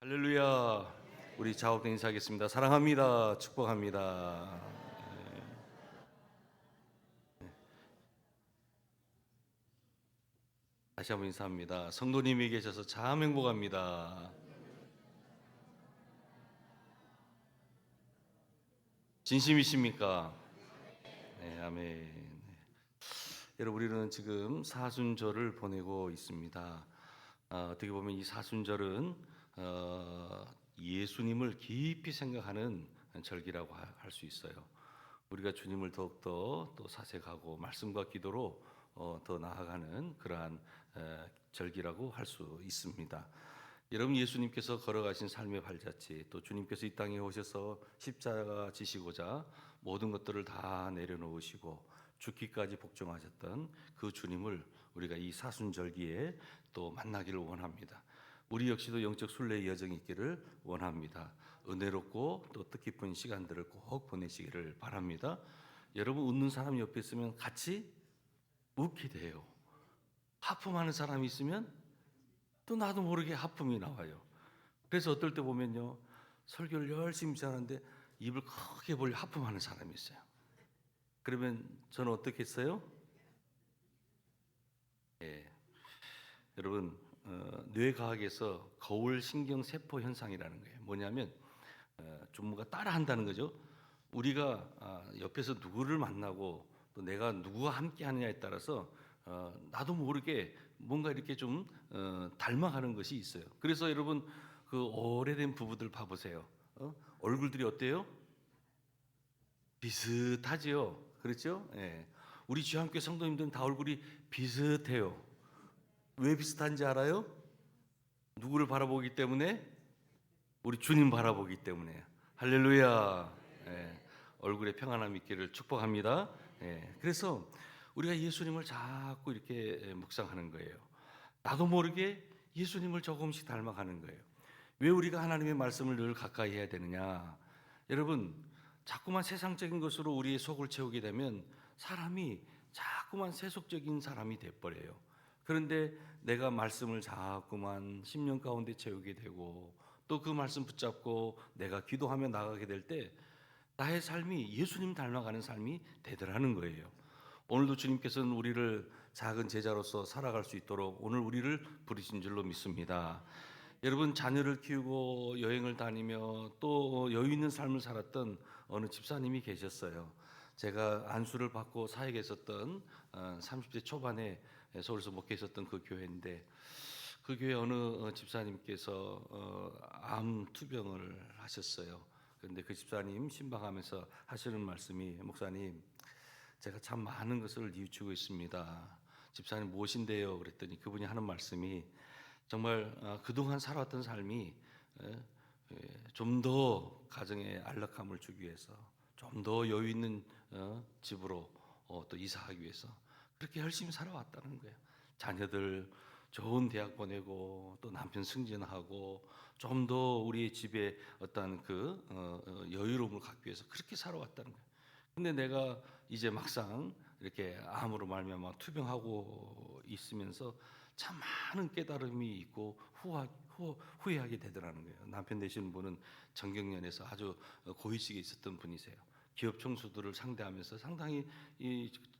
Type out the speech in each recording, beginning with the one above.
할렐루야. 우리 자업된 인사하겠습니다. 사랑합니다. 축복합니다. 다시 한번 인사합니다. 성도님이 계셔서 참 행복합니다. 진심이십니까? 네, 아멘. 여러분, 우리는 지금 사순절을 보내고 있습니다. 어떻게 보면 이 사순절은 예수님을 깊이 생각하는 절기라고 할 수 있어요. 우리가 주님을 더욱더 또 사색하고 말씀과 기도로 더 나아가는 그러한 절기라고 할 수 있습니다. 여러분, 예수님께서 걸어가신 삶의 발자취, 또 주님께서 이 땅에 오셔서 십자가 지시고자 모든 것들을 다 내려놓으시고 죽기까지 복종하셨던 그 주님을 우리가 이 사순절기에 또 만나기를 원합니다. 우리 역시도 영적 순례의 여정이 있기를 원합니다. 은혜롭고 또 뜻깊은 시간들을 꼭 보내시기를 바랍니다. 여러분, 웃는 사람 옆에 있으면 같이 웃게 돼요. 하품하는 사람이 있으면 또 나도 모르게 하품이 나와요. 그래서 어떨 때 보면요, 설교를 열심히 하는데 입을 크게 벌려 하품하는 사람이 있어요. 그러면 저는 어떻게 했어요? 예, 여러분, 뇌과학에서 거울 신경 세포 현상이라는 거예요. 뭐냐면 좀 뭔가 따라한다는 거죠. 우리가 옆에서 누구를 만나고 또 내가 누구와 함께 하느냐에 따라서 나도 모르게 뭔가 이렇게 좀 닮아가는 것이 있어요. 그래서 여러분, 그 오래된 부부들 봐보세요. 얼굴들이 어때요? 비슷하지요. 그렇죠? 예. 우리 주한교회 성도님들은 다 얼굴이 비슷해요. 왜 비슷한지 알아요? 누구를 바라보기 때문에? 우리 주님 바라보기 때문에. 할렐루야. 예. 얼굴에 평안함 있기를 축복합니다. 예. 그래서 우리가 예수님을 자꾸 이렇게 묵상하는 거예요. 나도 모르게 예수님을 조금씩 닮아가는 거예요. 왜 우리가 하나님의 말씀을 늘 가까이 해야 되느냐? 여러분, 자꾸만 세상적인 것으로 우리의 속을 채우게 되면 사람이 자꾸만 세속적인 사람이 돼버려요. 그런데 내가 말씀을 자꾸만 심령 가운데 채우게 되고 또 그 말씀 붙잡고 내가 기도하며 나가게 될 때 나의 삶이 예수님 닮아가는 삶이 되더라는 거예요. 오늘도 주님께서는 우리를 작은 제자로서 살아갈 수 있도록 오늘 우리를 부르신 줄로 믿습니다. 여러분, 자녀를 키우고 여행을 다니며 또 여유 있는 삶을 살았던 어느 집사님이 계셨어요. 제가 안수를 받고 사역에 있었던 30대 초반에 서울에서 목회했었던 그 교회인데, 그 교회 어느 집사님께서 암 투병을 하셨어요. 그런데 그 집사님 신방하면서 하시는 말씀이, 목사님, 제가 참 많은 것을 뉘우치고 있습니다. 집사님 무엇인데요? 그랬더니 그분이 하는 말씀이 정말 그동안 살아왔던 삶이 좀 더 가정에 안락함을 주기 위해서 좀 더 여유 있는 집으로 또 이사하기 위해서 그렇게 열심히 살아왔다는 거예요. 자녀들 좋은 대학 보내고 또 남편 승진하고 좀 더 우리 집에 어떤 그 여유로움을 갖기 위해서 그렇게 살아왔다는 거예요. 근데 내가 이제 막상 이렇게 암으로 말미암아 투병하고 있으면서 참 많은 깨달음이 있고 후회하게 되더라는 거예요. 남편 되시는 분은 정경련에서 아주 고위직에 있었던 분이세요. 기업 총수들을 상대하면서 상당히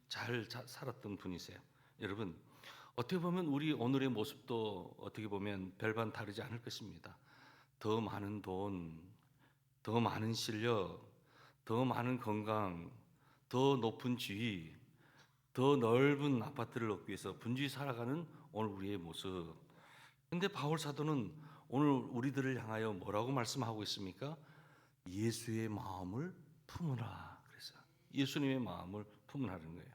잘 살았던 분이세요. 여러분, 어떻게 보면 우리 오늘의 모습도 어떻게 보면 별반 다르지 않을 것입니다. 더 많은 돈, 더 많은 실력, 더 많은 건강, 더 높은 지위, 더 넓은 아파트를 얻기 위해서 분주히 살아가는 오늘 우리의 모습. 근데 바울 사도는 오늘 우리들을 향하여 뭐라고 말씀하고 있습니까? 예수의 마음을 품으라. 그래서 예수님의 마음을 품으라는 거예요.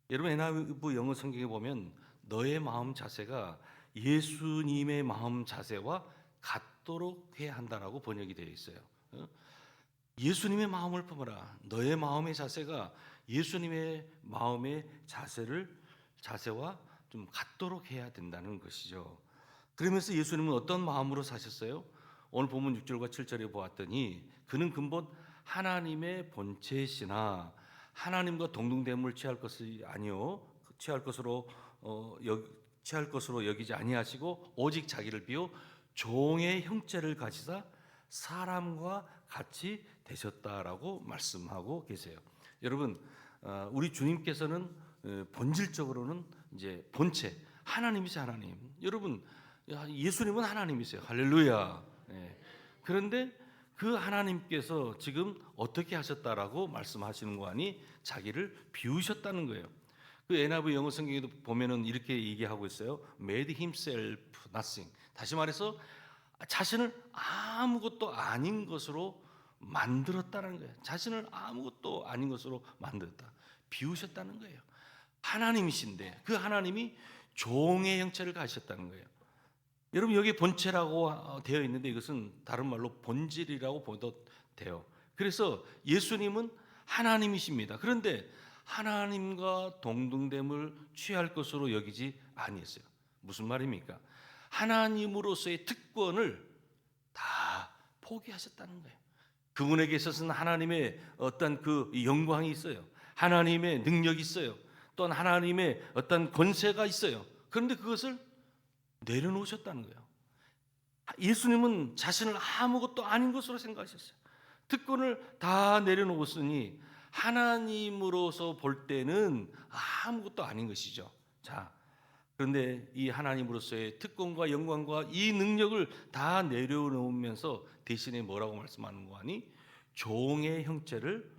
여러분, NIV 영어 성경에 보면 너의 마음 자세가 예수님의 마음 자세와 같도록 해야 한다라고 번역이 되어 있어요. 예수님의 마음을 품어라. 너의 마음의 자세가 예수님의 마음의 자세와 좀 같도록 해야 된다는 것이죠. 그러면서 예수님은 어떤 마음으로 사셨어요? 오늘 본문 6절과 7절에 보았더니 그는 근본 하나님의 본체시나 하나님과 동등됨을 취할 것이 아니요 취할 것으로 여기지 아니하시고 오직 자기를 비워 종의 형체를 가지사 사람과 같이 되셨다라고 말씀하고 계세요. 여러분, 우리 주님께서는 본질적으로는 이제 본체 하나님이세요, 하나님. 여러분, 예수님은 하나님이세요. 할렐루야. 예. 그런데 그 하나님께서 지금 어떻게 하셨다라고 말씀하시는 거 아니? 자기를 비우셨다는 거예요. 그 NIV 영어 성경에도 보면은 이렇게 얘기하고 있어요. Made himself nothing. 다시 말해서 자신을 아무것도 아닌 것으로 만들었다는 거예요. 자신을 아무것도 아닌 것으로 만들었다. 비우셨다는 거예요. 하나님이신데 그 하나님이 종의 형체를 가지셨다는 거예요. 여러분, 여기 본체라고 되어 있는데 이것은 다른 말로 본질이라고 보도 돼요. 그래서 예수님은 하나님이십니다. 그런데 하나님과 동등됨을 취할 것으로 여기지 아니했어요. 무슨 말입니까? 하나님으로서의 특권을 다 포기하셨다는 거예요. 그분에게 있어서는 하나님의 어떤 그 영광이 있어요. 하나님의 능력이 있어요. 또한 하나님의 어떤 권세가 있어요. 그런데 그것을 내려놓으셨다는 거예요. 예수님은 자신을 아무것도 아닌 것으로 생각하셨어요. 특권을 다 내려놓았으니 하나님으로서 볼 때는 아무것도 아닌 것이죠. 자, 그런데 이 하나님으로서의 특권과 영광과 이 능력을 다 내려놓으면서 대신에 뭐라고 말씀하는 거 아니? 종의 형체를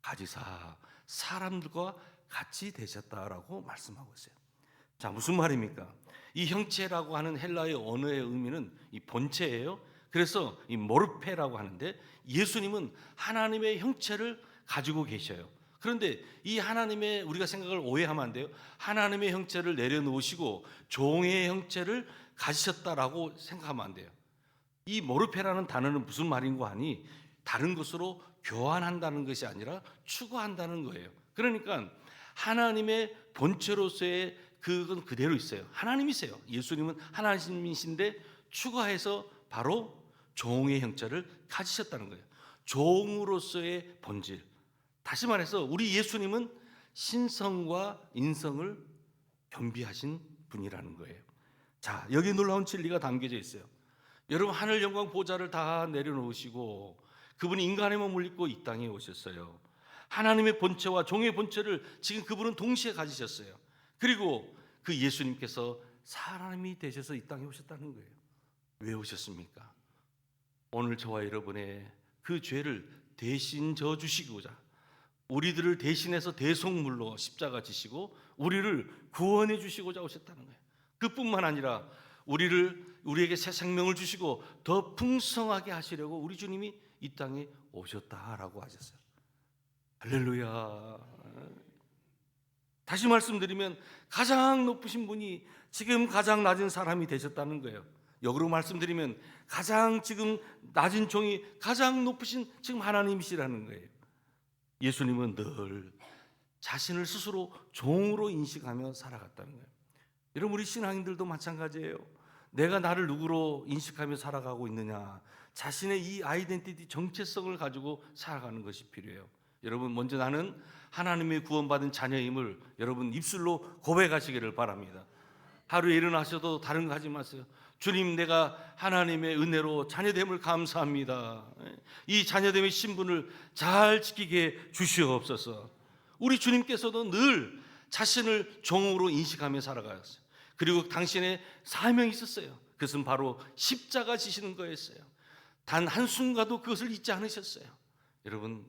가지사 사람들과 같이 되셨다라고 말씀하고 있어요. 자, 무슨 말입니까? 이 형체라고 하는 헬라의 언어의 의미는 이 본체예요. 그래서 이 모르페라고 하는데 예수님은 하나님의 형체를 가지고 계셔요. 그런데 이 하나님의 우리가 생각을 오해하면 안 돼요. 하나님의 형체를 내려놓으시고 종의 형체를 가지셨다라고 생각하면 안 돼요. 이 모르페라는 단어는 무슨 말인 거 아니? 다른 것으로 교환한다는 것이 아니라 추구한다는 거예요. 그러니까 하나님의 본체로서의 그건 그대로 있어요. 하나님이세요. 예수님은 하나님이신데 추가해서 바로 종의 형체를 가지셨다는 거예요. 종으로서의 본질. 다시 말해서 우리 예수님은 신성과 인성을 겸비하신 분이라는 거예요. 자, 여기 놀라운 진리가 담겨져 있어요. 여러분, 하늘 영광 보좌를 다 내려놓으시고 그분이 인간의 몸을 입고 이 땅에 오셨어요. 하나님의 본체와 종의 본체를 지금 그분은 동시에 가지셨어요. 그리고 그 예수님께서 사람이 되셔서 이 땅에 오셨다는 거예요. 왜 오셨습니까? 오늘 저와 여러분의 그 죄를 대신 져주시고자 우리들을 대신해서 대속물로 십자가 지시고 우리를 구원해 주시고자 오셨다는 거예요. 그뿐만 아니라 우리에게 새 생명을 주시고 더 풍성하게 하시려고 우리 주님이 이 땅에 오셨다라고 하셨어요. 할렐루야. 다시 말씀드리면 가장 높으신 분이 지금 가장 낮은 사람이 되셨다는 거예요. 역으로 말씀드리면 가장 지금 낮은 종이 가장 높으신 지금 하나님이시라는 거예요. 예수님은 늘 자신을 스스로 종으로 인식하며 살아갔다는 거예요. 여러분, 우리 신앙인들도 마찬가지예요. 내가 나를 누구로 인식하며 살아가고 있느냐, 자신의 이 아이덴티티 정체성을 가지고 살아가는 것이 필요해요. 여러분, 먼저 나는 하나님의 구원받은 자녀임을 여러분 입술로 고백하시기를 바랍니다. 하루에 일어나셔도 다른 거 하지 마세요. 주님, 내가 하나님의 은혜로 자녀됨을 감사합니다. 이 자녀됨의 신분을 잘 지키게 주시옵소서. 우리 주님께서도 늘 자신을 종으로 인식하며 살아가셨어요. 그리고 당신의 사명이 있었어요. 그것은 바로 십자가 지시는 거였어요. 단 한순간도 그것을 잊지 않으셨어요. 여러분,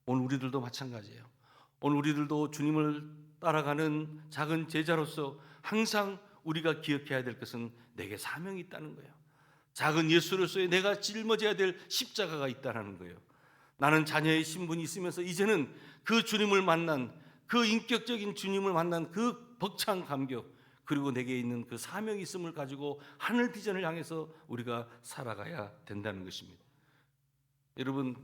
오늘 우리들도 마찬가지예요. 오늘 우리들도 주님을 따라가는 작은 제자로서 항상 우리가 기억해야 될 것은 내게 사명이 있다는 거예요. 작은 예수로서의 내가 짊어져야 될 십자가가 있다는 거예요. 나는 자녀의 신분이 있으면서 이제는 그 주님을 만난, 그 인격적인 주님을 만난 그 벅찬 감격, 그리고 내게 있는 그 사명이 있음을 가지고 하늘 비전을 향해서 우리가 살아가야 된다는 것입니다. 여러분,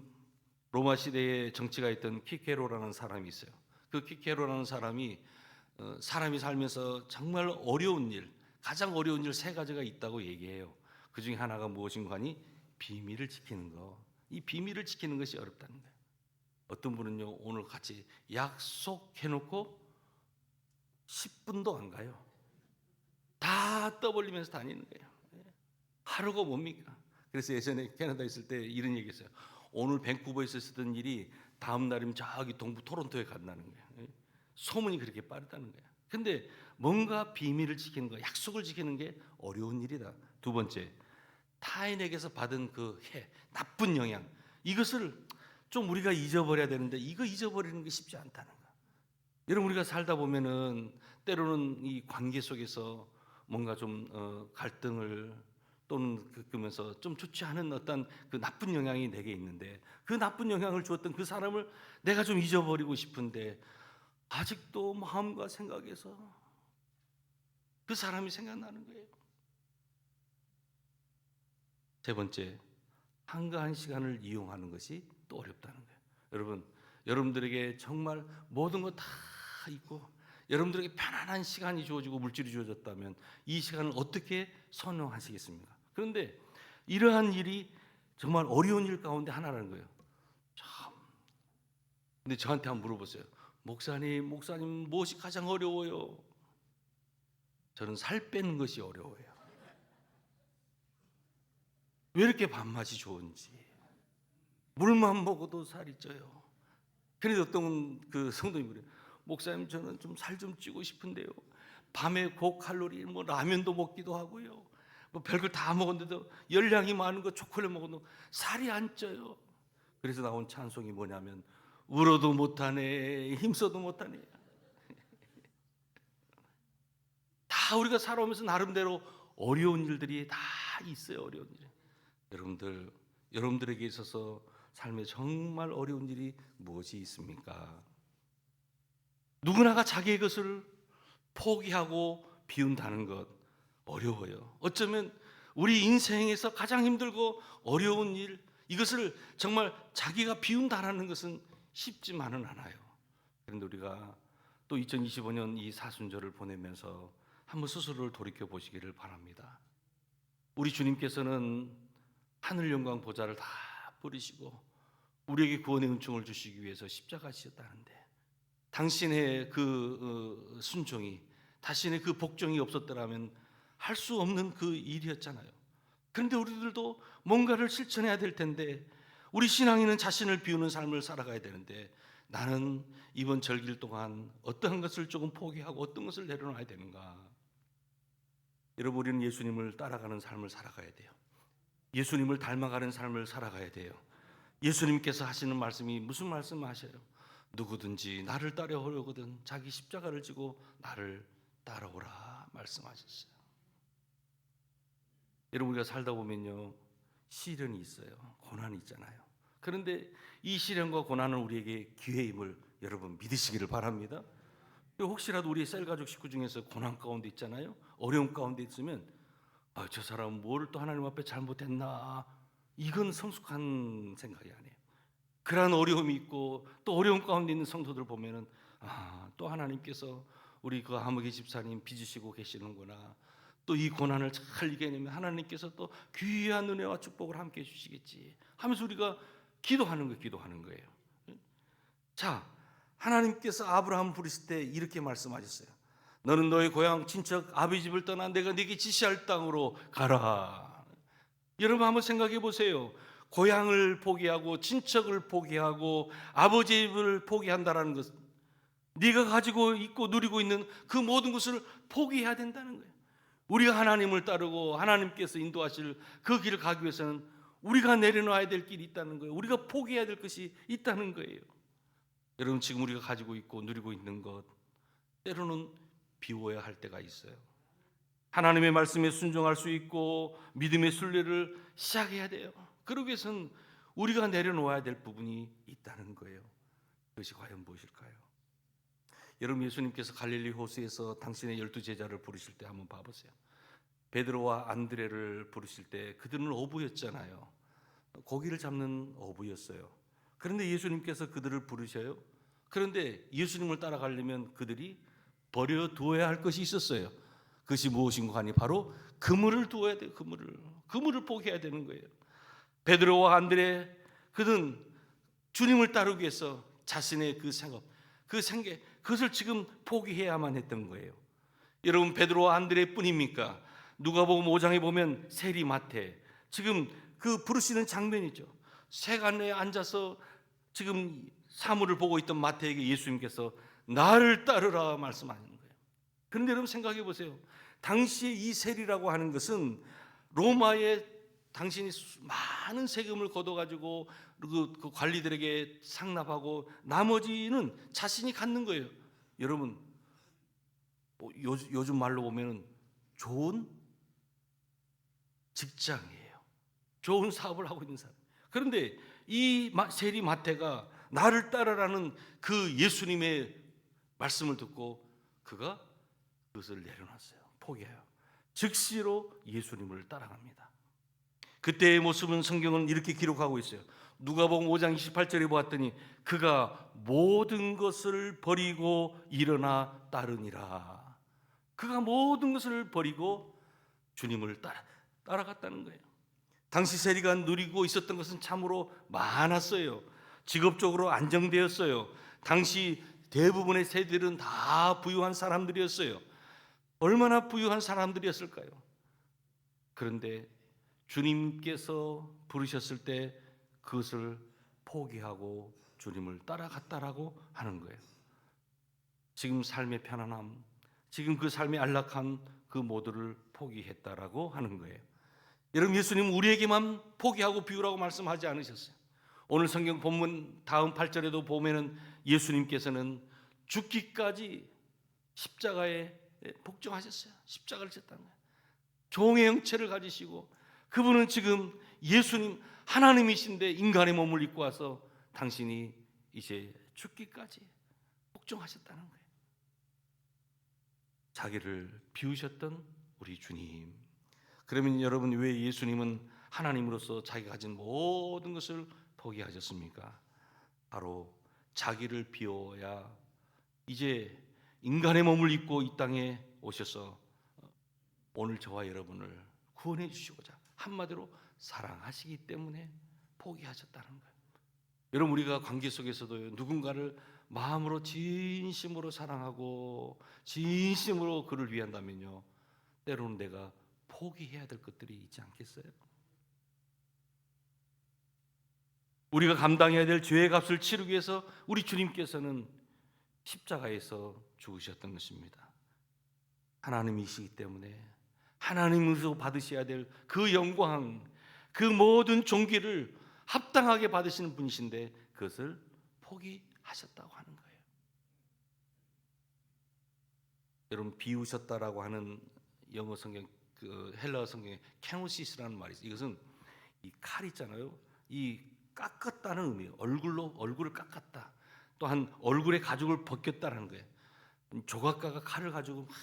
로마 시대에 정치가 있던 키케로라는 사람이 있어요. 그 키케로라는 사람이 살면서 정말 어려운 일, 가장 어려운 일 세 가지가 있다고 얘기해요. 그 중에 하나가 무엇인가 하니 비밀을 지키는 거. 이 비밀을 지키는 것이 어렵다는 거예요. 어떤 분은요, 오늘 같이 약속해놓고 10분도 안 가요. 다 떠벌리면서 다니는 거예요. 하루가 뭡니까? 그래서 예전에 캐나다에 있을 때 이런 얘기했어요. 오늘 밴쿠버에서 쓰던 일이 다음 날이면 저기 동부 토론토에 간다는 거예요. 소문이 그렇게 빠르다는 거예요. 근데 뭔가 비밀을 지키는 거, 약속을 지키는 게 어려운 일이다. 두 번째, 타인에게서 받은 그 나쁜 영향, 이것을 좀 우리가 잊어버려야 되는데 이거 잊어버리는 게 쉽지 않다는 거. 여러분, 우리가 살다 보면은 때로는 이 관계 속에서 뭔가 좀 갈등을 또는 겪으면서 좀 좋지 않은 어떤 그 나쁜 영향이 내게 있는데, 그 나쁜 영향을 주었던 그 사람을 내가 좀 잊어버리고 싶은데 아직도 마음과 생각에서 그 사람이 생각나는 거예요. 세 번째, 한가한 시간을 이용하는 것이 또 어렵다는 거예요. 여러분, 여러분들에게 정말 모든 거 다 있고 여러분들에게 편안한 시간이 주어지고 물질이 주어졌다면 이 시간을 어떻게 선용하시겠습니까? 그런데 이러한 일이 정말 어려운 일 가운데 하나라는 거예요. 참. 근데 저한테 한번 물어보세요. 목사님 무엇이 가장 어려워요? 저는 살 빼는 것이 어려워요. 왜 이렇게 밥맛이 좋은지. 물만 먹어도 살이 쪄요. 그런데 어떤 그 성도님이 그래요. 목사님, 저는 좀 살 좀 찌고 싶은데요. 밤에 고칼로리 뭐 라면도 먹기도 하고요. 뭐 별걸 다 먹었는데도 열량이 많은 거 초콜릿 먹어도 살이 안 쪄요. 그래서 나온 찬송이 뭐냐면 울어도 못하네, 힘써도 못하네. 다 우리가 살아오면서 나름대로 어려운 일들이 다 있어요. 어려운 일. 여러분들에게 있어서 삶에 정말 어려운 일이 무엇이 있습니까? 누구나가 자기의 것을 포기하고 비운다는 것 어려워요. 어쩌면 우리 인생에서 가장 힘들고 어려운 일, 이것을 정말 자기가 비운다라는 것은 쉽지만은 않아요. 그런데 우리가 또 2025년 이 사순절을 보내면서 한번 스스로를 돌이켜 보시기를 바랍니다. 우리 주님께서는 하늘 영광 보좌를 다 버리시고 우리에게 구원의 은총을 주시기 위해서 십자가 지셨다는데, 당신의 그 순종이, 당신의 그 복종이 없었더라면 할 수 없는 그 일이었잖아요. 그런데 우리들도 뭔가를 실천해야 될 텐데, 우리 신앙인은 자신을 비우는 삶을 살아가야 되는데, 나는 이번 절기를 동안 어떠한 것을 조금 포기하고 어떤 것을 내려놔야 되는가? 여러분, 우리는 예수님을 따라가는 삶을 살아가야 돼요. 예수님을 닮아가는 삶을 살아가야 돼요. 예수님께서 하시는 말씀이 무슨 말씀을 하셔요? 누구든지 나를 따라오려거든 자기 십자가를 지고 나를 따라오라 말씀하셨어요. 여러분, 우리가 살다 보면요, 시련이 있어요. 고난이 있잖아요. 그런데 이 시련과 고난은 우리에게 기회임을 여러분 믿으시기를 바랍니다. 혹시라도 우리 셀가족 식구 중에서 고난 가운데 있잖아요. 어려움 가운데 있으면 저 사람은 뭘 또 하나님 앞에 잘못했나, 이건 성숙한 생각이 아니에요. 그러한 어려움이 있고 또 어려움 가운데 있는 성도들 보면은 또 하나님께서 우리 그 하무개 집사님 빚으시고 계시는구나. 또 이 고난을 잘 이겨내면 하나님께서 또 귀한 은혜와 축복을 함께 해주시겠지 하면서 우리가 기도하는 거예요. 자, 하나님께서 아브라함을 부르실 때 이렇게 말씀하셨어요. 너는 너의 고향 친척 아비 집을 떠나 내가 네게 지시할 땅으로 가라. 여러분 한번 생각해 보세요. 고향을 포기하고 친척을 포기하고 아버지 집을 포기한다라는 것은 네가 가지고 있고 누리고 있는 그 모든 것을 포기해야 된다는 거예요. 우리가 하나님을 따르고 하나님께서 인도하실 그 길을 가기 위해서는 우리가 내려놔야 될 길이 있다는 거예요. 우리가 포기해야 될 것이 있다는 거예요. 여러분, 지금 우리가 가지고 있고 누리고 있는 것 때로는 비워야 할 때가 있어요. 하나님의 말씀에 순종할 수 있고 믿음의 순례를 시작해야 돼요. 그러기 위해서는 우리가 내려놓아야 될 부분이 있다는 거예요. 그것이 과연 무엇일까요? 여러분, 예수님께서 갈릴리 호수에서 당신의 12제자를 부르실 때 한번 봐보세요. 베드로와 안드레를 부르실 때 그들은 어부였잖아요. 고기를 잡는 어부였어요. 그런데 예수님께서 그들을 부르셔요. 그런데 예수님을 따라가려면 그들이 버려두어야 할 것이 있었어요. 그것이 무엇인가 하니 바로 그물을 두어야 돼요. 그물을 포기해야 되는 거예요. 베드로와 안드레, 그들은 주님을 따르기 위해서 자신의 그 생업, 그 생계, 그것을 지금 포기해야만 했던 거예요. 여러분, 베드로와 안드레 뿐입니까? 누가복음 5장에 보면 세리 마태, 지금 그 부르시는 장면이죠. 세간에 앉아서 지금 사물을 보고 있던 마태에게 예수님께서 나를 따르라 말씀하시는 거예요. 그런데 여러분 생각해 보세요. 당시에 이 세리라고 하는 것은 로마에 당신이 많은 세금을 걷어가지고 그 관리들에게 상납하고 나머지는 자신이 갖는 거예요. 여러분 요즘 말로 보면 좋은 직장이에요. 좋은 사업을 하고 있는 사람. 그런데 이 세리 마태가 나를 따르라는 그 예수님의 말씀을 듣고 그가 그것을 내려놨어요. 포기해요. 즉시로 예수님을 따라갑니다. 그때의 모습은 성경은 이렇게 기록하고 있어요. 누가복음 5장 28절에 보았더니 그가 모든 것을 버리고 일어나 따르니라. 그가 모든 것을 버리고 주님을 따라갔다는 거예요. 당시 세리가 누리고 있었던 것은 참으로 많았어요. 직업적으로 안정되었어요. 당시 대부분의 세리들은 다 부유한 사람들이었어요. 얼마나 부유한 사람들이었을까요? 그런데 주님께서 부르셨을 때 그것을 포기하고 주님을 따라갔다라고 하는 거예요. 지금 삶의 편안함, 지금 그 삶의 안락함, 그 모두를 포기했다라고 하는 거예요. 여러분, 예수님은 우리에게만 포기하고 비우라고 말씀하지 않으셨어요. 오늘 성경 본문 다음 8절에도 보면은 예수님께서는 죽기까지 십자가에 복종하셨어요. 십자가를 졌다는 거예요. 종의 형체를 가지시고 그분은 지금 예수님 하나님이신데 인간의 몸을 입고 와서 당신이 이제 죽기까지 복종하셨다는 거예요. 자기를 비우셨던 우리 주님. 그러면 여러분, 왜 예수님은 하나님으로서 자기가 가진 모든 것을 포기하셨습니까? 바로 자기를 비워야 이제 인간의 몸을 입고 이 땅에 오셔서 오늘 저와 여러분을 구원해 주시고자 한마디로 사랑하시기 때문에 포기하셨다는 거예요. 여러분, 우리가 관계 속에서도 누군가를 마음으로 진심으로 사랑하고 진심으로 그를 위한다면요, 때로는 내가 포기해야 될 것들이 있지 않겠어요? 우리가 감당해야 될 죄의 값을 치르기 위해서 우리 주님께서는 십자가에서 죽으셨던 것입니다. 하나님이시기 때문에 하나님으로서 받으셔야 될 그 영광, 그 모든 존귀를 합당하게 받으시는 분이신데 그것을 포기하셨다고 하는 거예요. 여러분, 비우셨다라고 하는 영어 성경, 그 헬라어 성경에 케노시스라는 말이 있어요. 이것은 이 칼 있잖아요. 이 깎았다는 의미예요. 얼굴을 깎았다. 또한 얼굴의 가죽을 벗겼다는 거예요. 조각가가 칼을 가지고 막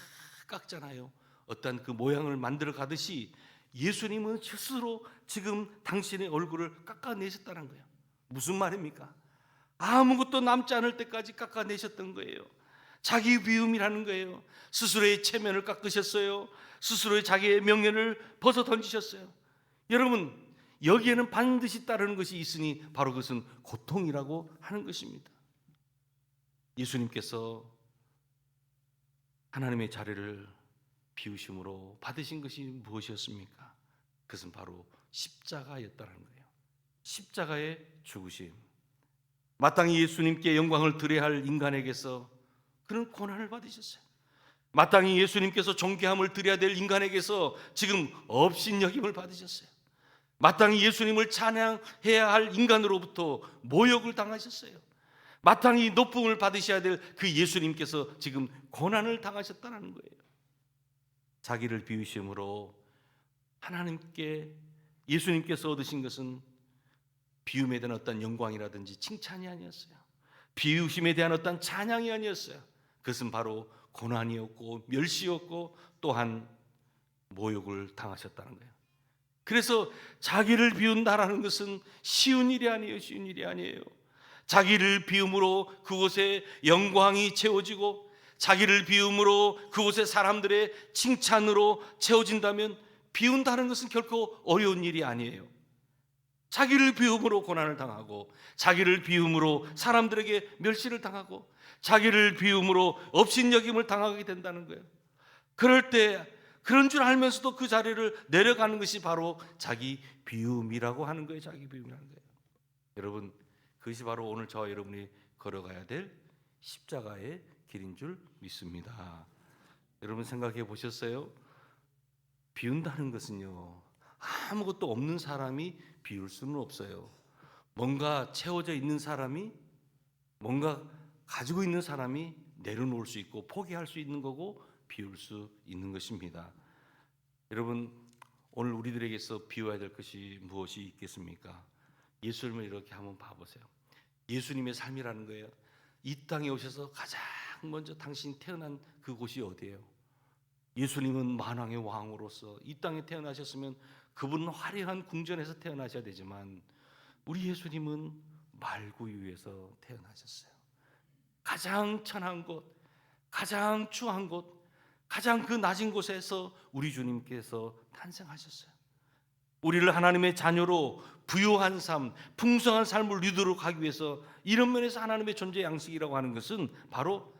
깎잖아요. 어떤 그 모양을 만들어 가듯이 예수님은 스스로 지금 당신의 얼굴을 깎아내셨다는 거예요. 무슨 말입니까? 아무것도 남지 않을 때까지 깎아내셨던 거예요. 자기 비움이라는 거예요. 스스로의 체면을 깎으셨어요. 스스로의 자기의 명예를 벗어 던지셨어요. 여러분, 여기에는 반드시 따르는 것이 있으니 바로 그것은 고통이라고 하는 것입니다. 예수님께서 하나님의 자리를 비우심으로 받으신 것이 무엇이었습니까? 그것은 바로 십자가였다는 거예요. 십자가의 죽으심. 마땅히 예수님께 영광을 드려야 할 인간에게서 그런 고난을 받으셨어요. 마땅히 예수님께서 존귀함을 드려야 될 인간에게서 지금 업신여김을 받으셨어요. 마땅히 예수님을 찬양해야 할 인간으로부터 모욕을 당하셨어요. 마땅히 높음을 받으셔야 될 그 예수님께서 지금 고난을 당하셨다는 거예요. 자기를 비우심으로 하나님께 예수님께서 얻으신 것은 비움에 대한 어떤 영광이라든지 칭찬이 아니었어요. 비우심에 대한 어떤 찬양이 아니었어요. 그것은 바로 고난이었고 멸시였고 또한 모욕을 당하셨다는 거예요. 그래서 자기를 비운다라는 것은 쉬운 일이 아니에요. 쉬운 일이 아니에요. 자기를 비움으로 그곳에 영광이 채워지고 자기를 비움으로 그곳에 사람들의 칭찬으로 채워진다면 비운다는 것은 결코 어려운 일이 아니에요. 자기를 비움으로 고난을 당하고 자기를 비움으로 사람들에게 멸시를 당하고 자기를 비움으로 업신여김을 당하게 된다는 거예요. 그럴 때 그런 줄 알면서도 그 자리를 내려가는 것이 바로 자기 비움이라고 하는 거예요. 자기 비움이라는 거예요. 여러분, 그것이 바로 오늘 저와 여러분이 걸어가야 될 십자가의 길인 줄 믿습니다. 여러분 생각해 보셨어요? 비운다는 것은요, 아무것도 없는 사람이 비울 수는 없어요. 뭔가 채워져 있는 사람이, 뭔가 가지고 있는 사람이 내려놓을 수 있고 포기할 수 있는 거고 비울 수 있는 것입니다. 여러분, 오늘 우리들에게서 비워야 될 것이 무엇이 있겠습니까? 예수님을 이렇게 한번 봐보세요. 예수님의 삶이라는 거예요. 이 땅에 오셔서 가장 먼저 당신이 태어난 그곳이 어디예요? 예수님은 만왕의 왕으로서 이 땅에 태어나셨으면 그분은 화려한 궁전에서 태어나셔야 되지만 우리 예수님은 말구유 위에서 태어나셨어요. 가장 천한 곳, 가장 추한 곳, 가장 그 낮은 곳에서 우리 주님께서 탄생하셨어요. 우리를 하나님의 자녀로 부유한 삶, 풍성한 삶을 누리도록 하기 위해서 이런 면에서 하나님의 존재 양식이라고 하는 것은 바로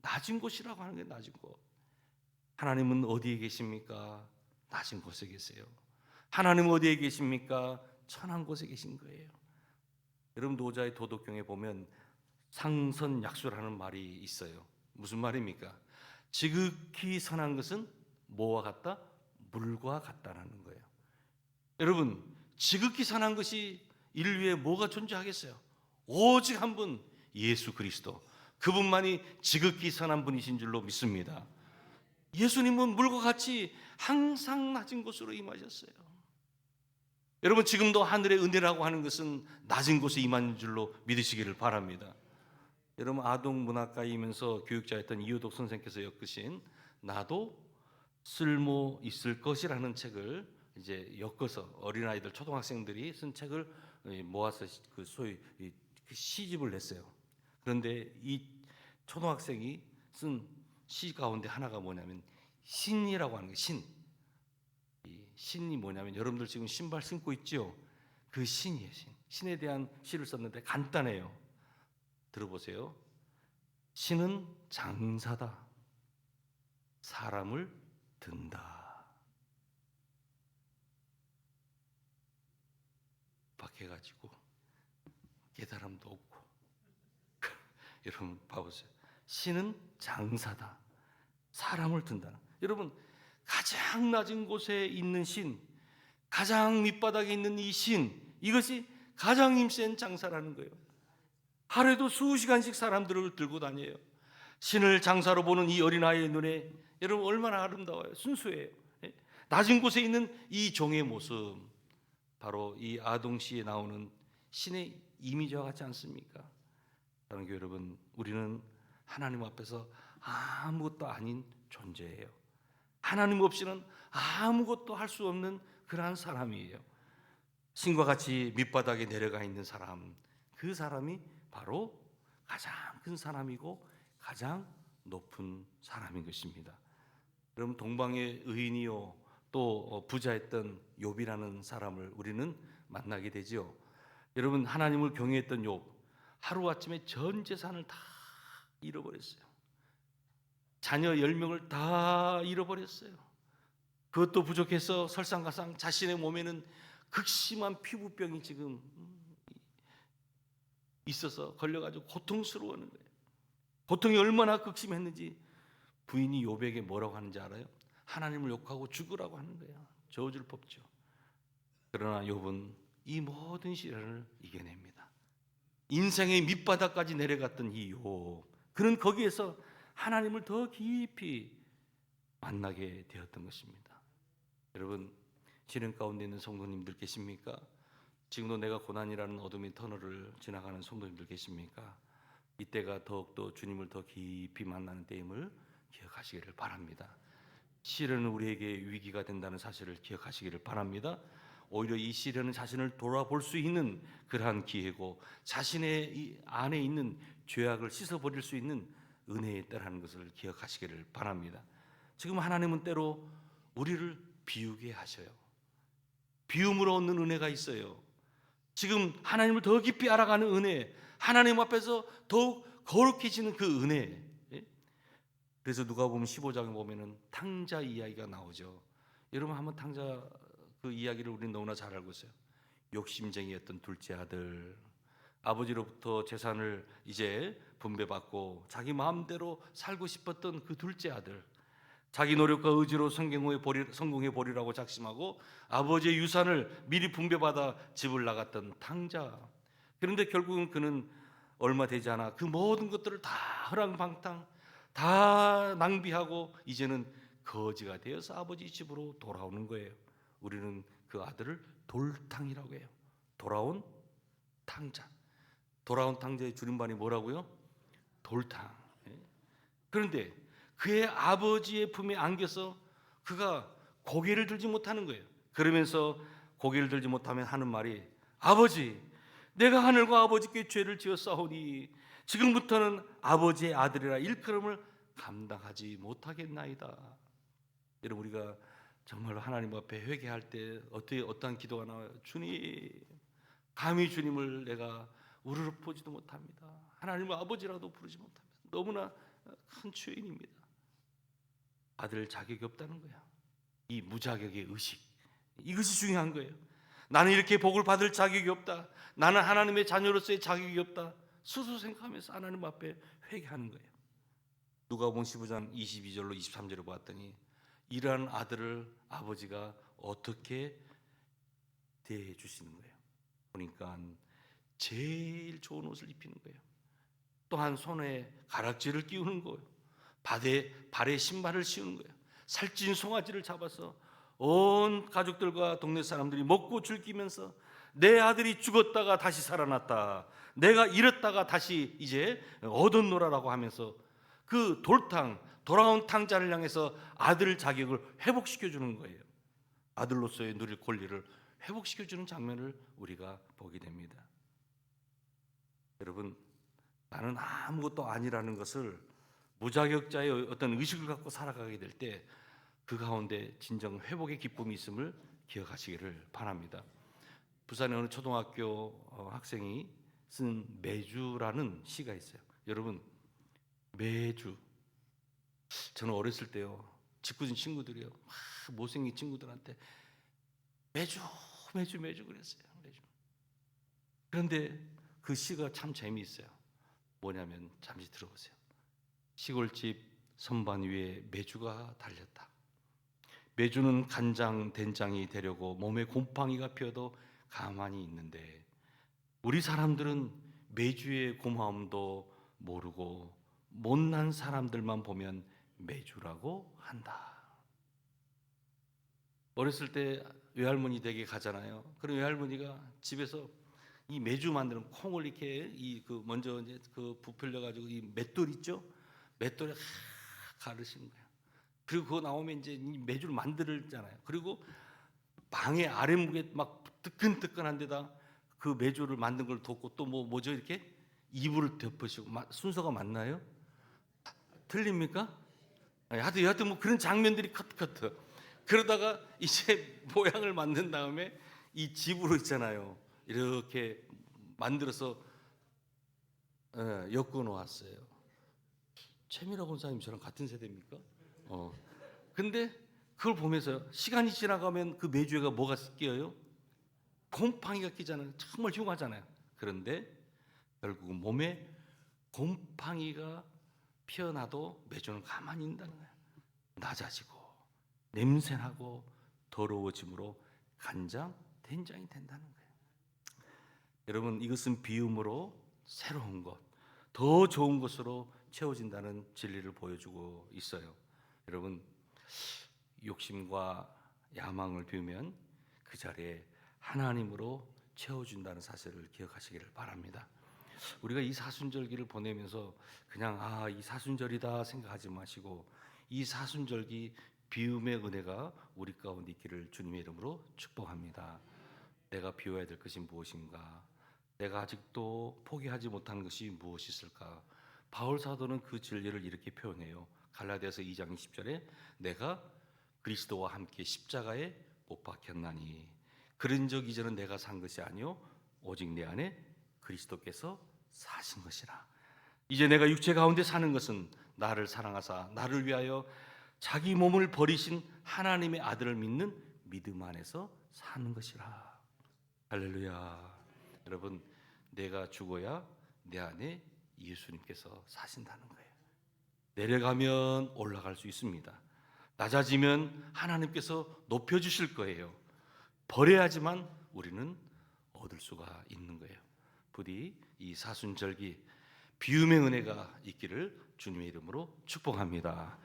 낮은 곳이라고 하는 게 낮은 곳. 하나님은 어디에 계십니까? 낮은 곳에 계세요. 하나님은 어디에 계십니까? 천한 곳에 계신 거예요. 여러분, 노자의 도덕경에 보면 상선약수라는 말이 있어요. 무슨 말입니까? 지극히 선한 것은 뭐와 같다? 물과 같다라는 거예요. 여러분, 지극히 선한 것이 인류에 뭐가 존재하겠어요? 오직 한 분, 예수 그리스도. 그분만이 지극히 선한 분이신 줄로 믿습니다. 예수님은 물과 같이 항상 낮은 곳으로 임하셨어요. 여러분, 지금도 하늘의 은혜라고 하는 것은 낮은 곳에 임하는 줄로 믿으시기를 바랍니다. 여러분, 아동문학가이면서 교육자였던 이효독 선생께서 엮으신 나도 쓸모 있을 것이라는 책을 이제 엮어서 어린아이들, 초등학생들이 쓴 책을 모아서 그 소위 시집을 냈어요. 그런데 이 초등학생이 쓴 시 가운데 하나가 뭐냐면 신이라고 하는 거예요. 신. 이 신이 뭐냐면 여러분들 지금 신발 신고 있죠? 그 신이에요. 신. 신에 대한 시를 썼는데 간단해요. 들어보세요. 신은 장사다. 사람을 든다. 박해가지고 깨달음도 없고. 여러분 봐보세요. 신은 장사다. 사람을 든다. 여러분, 가장 낮은 곳에 있는 신, 가장 밑바닥에 있는 이 신, 이것이 가장 힘센 장사라는 거예요. 하루에도 수시간씩 사람들을 들고 다녀요. 신을 장사로 보는 이 어린아이의 눈에 여러분 얼마나 아름다워요. 순수해요. 낮은 곳에 있는 이 종의 모습, 바로 이 아동시에 나오는 신의 이미지와 같지 않습니까? 사랑하는 교회 여러분, 우리는 하나님 앞에서 아무것도 아닌 존재예요. 하나님 없이는 아무것도 할 수 없는 그러한 사람이에요. 신과 같이 밑바닥에 내려가 있는 사람, 그 사람이 바로 가장 큰 사람이고 가장 높은 사람인 것입니다. 여러분, 동방의 의인이요 또 부자였던 욥이라는 사람을 우리는 만나게 되죠. 여러분, 하나님을 경외했던 욥, 하루아침에 전 재산을 다 잃어버렸어요. 자녀 10명을 다 잃어버렸어요. 그것도 부족해서 설상가상 자신의 몸에는 극심한 피부병이 지금 있어서 걸려가지고 고통스러워하는 거예요. 고통이 얼마나 극심했는지 부인이 욥에게 뭐라고 하는지 알아요? 하나님을 욕하고 죽으라고 하는 거예요. 저주를 뽑죠. 그러나 욥은 이 모든 시련을 이겨냅니다. 인생의 밑바닥까지 내려갔던 이 욥, 그는 거기에서 하나님을 더 깊이 만나게 되었던 것입니다. 여러분, 시련 가운데 있는 성도님들 계십니까? 지금도 내가 고난이라는 어둠의 터널을 지나가는 성도님들 계십니까? 이때가 더욱더 주님을 더 깊이 만나는 때임을 기억하시기를 바랍니다. 시련은 우리에게 위기가 된다는 사실을 기억하시기를 바랍니다. 오히려 이 시련은 자신을 돌아볼 수 있는 그러한 기회고 자신의 이 안에 있는 죄악을 씻어버릴 수 있는 은혜에 따라하는 것을 기억하시기를 바랍니다. 지금 하나님은 때로 우리를 비우게 하셔요. 비움으로 얻는 은혜가 있어요. 지금 하나님을 더 깊이 알아가는 은혜, 하나님 앞에서 더욱 거룩해지는 그 은혜, 그래서 누가복음 15장에 보면은 탕자 이야기가 나오죠. 여러분 한번 탕자 그 이야기를 우리는 너무나 잘 알고 있어요. 욕심쟁이였던 둘째 아들, 아버지로부터 재산을 이제 분배받고 자기 마음대로 살고 싶었던 그 둘째 아들, 자기 노력과 의지로 성공해 보리라고 작심하고 아버지의 유산을 미리 분배받아 집을 나갔던 탕자. 그런데 결국은 그는 얼마 되지 않아 그 모든 것들을 다 허랑방탕, 다 낭비하고 이제는 거지가 되어서 아버지 집으로 돌아오는 거예요. 우리는 그 아들을 돌탕이라고 해요. 돌아온 탕자. 돌아온 탕자의 줄임말이 뭐라고요? 돌탕. 그런데 그의 아버지의 품에 안겨서 그가 고개를 들지 못하는 거예요. 그러면서 고개를 들지 못하면 하는 말이, 아버지, 내가 하늘과 아버지께 죄를 지었사오니 지금부터는 아버지의 아들이라 일컬음을 감당하지 못하겠나이다. 여러분, 우리가 정말로 하나님 앞에 회개할 때 어떠한 기도가 나와요? 주님, 감히 주님을 내가 우르르 보지도 못합니다. 하나님을 아버지라도 부르지 못합니다. 너무나 큰 죄인입니다. 아들 자격이 없다는 거야. 이 무자격의 의식, 이것이 중요한 거예요. 나는 이렇게 복을 받을 자격이 없다. 나는 하나님의 자녀로서의 자격이 없다. 스스로 생각하면서 하나님 앞에 회개하는 거예요. 누가복음 15장 22절로 23절을 보았더니 이러한 아들을 아버지가 어떻게 대해 주시는 거예요. 보니까 제일 좋은 옷을 입히는 거예요. 또한 손에 가락지를 끼우는 거예요. 발에 신발을 씌우는 거예요. 살찐 송아지를 잡아서 온 가족들과 동네 사람들이 먹고 즐기면서 내 아들이 죽었다가 다시 살아났다, 내가 잃었다가 다시 이제 얻었노라라고 하면서 그 돌아온 탕자를 향해서 아들 자격을 회복시켜 주는 거예요. 아들로서의 누릴 권리를 회복시켜 주는 장면을 우리가 보게 됩니다. 여러분, 나는 아무것도 아니라는 것을 무자격자의 어떤 의식을 갖고 살아가게 될 때 그 가운데 진정 회복의 기쁨이 있음을 기억하시기를 바랍니다. 부산의 어느 초등학교 학생이 쓴 매주라는 시가 있어요. 여러분, 매주, 저는 어렸을 때요, 짓궂은 친구들이요, 못생긴 친구들한테 매주 그랬어요. 매주. 그런데 그 시가 참 재미있어요. 뭐냐면, 잠시 들어보세요. 시골집 선반 위에 메주가 달렸다. 메주는 간장 된장이 되려고 몸에 곰팡이가 피어도 가만히 있는데 우리 사람들은 메주의 고마움도 모르고 못난 사람들만 보면 메주라고 한다. 어렸을 때 외할머니 댁에 가잖아요. 그럼 외할머니가 집에서 이 메주 만드는 콩을 이렇게 먼저 이제 부풀려 가지고 이 맷돌 있죠? 맷돌에 가르시는 거예요. 그리고 그거 나오면 이제 이 메주를 만들잖아요. 그리고 방의 아랫목에 막 뜨끈뜨끈한 데다 그 메주를 만든 걸 덮고 또 뭐죠? 이렇게 이불을 덮으시고. 순서가 맞나요? 틀립니까? 하여튼 뭐 그런 장면들이 커트. 그러다가 이제 모양을 만든 다음에 이 집으로 있잖아요. 이렇게 만들어서 엮어 놓았어요. 최미라 권사님 저랑 같은 세대입니까? 근데 그걸 보면서 시간이 지나가면 그 메주에가 뭐가 끼어요? 곰팡이가 끼잖아요. 정말 흉하잖아요. 그런데 결국 몸에 곰팡이가 피어나도 메주는 가만히 있다는 거예요. 낮아지고 냄새나고 더러워짐으로 간장, 된장이 된다는 거예요. 여러분, 이것은 비움으로 새로운 것, 더 좋은 것으로 채워진다는 진리를 보여주고 있어요. 여러분, 욕심과 야망을 비우면 그 자리에 하나님으로 채워준다는 사실을 기억하시기를 바랍니다. 우리가 이 사순절기를 보내면서 그냥 이 사순절이다 생각하지 마시고 이 사순절기 비움의 은혜가 우리 가운데 있기를 주님의 이름으로 축복합니다. 내가 비워야 될 것이 무엇인가? 내가 아직도 포기하지 못한 것이 무엇이 있을까? 바울 사도는 그 진리를 이렇게 표현해요. 갈라디아서 2장 20절에 내가 그리스도와 함께 십자가에 못 박혔나니 그런즉 이제는 내가 산 것이 아니요 오직 내 안에 그리스도께서 사신 것이라. 이제 내가 육체 가운데 사는 것은 나를 사랑하사 나를 위하여 자기 몸을 버리신 하나님의 아들을 믿는 믿음 안에서 사는 것이라. 할렐루야. 여러분, 내가 죽어야 내 안에 예수님께서 사신다는 거예요. 내려가면 올라갈 수 있습니다. 낮아지면 하나님께서 높여주실 거예요. 버려야지만 우리는 얻을 수가 있는 거예요. 부디 이 사순절기 비움의 은혜가 있기를 주님의 이름으로 축복합니다.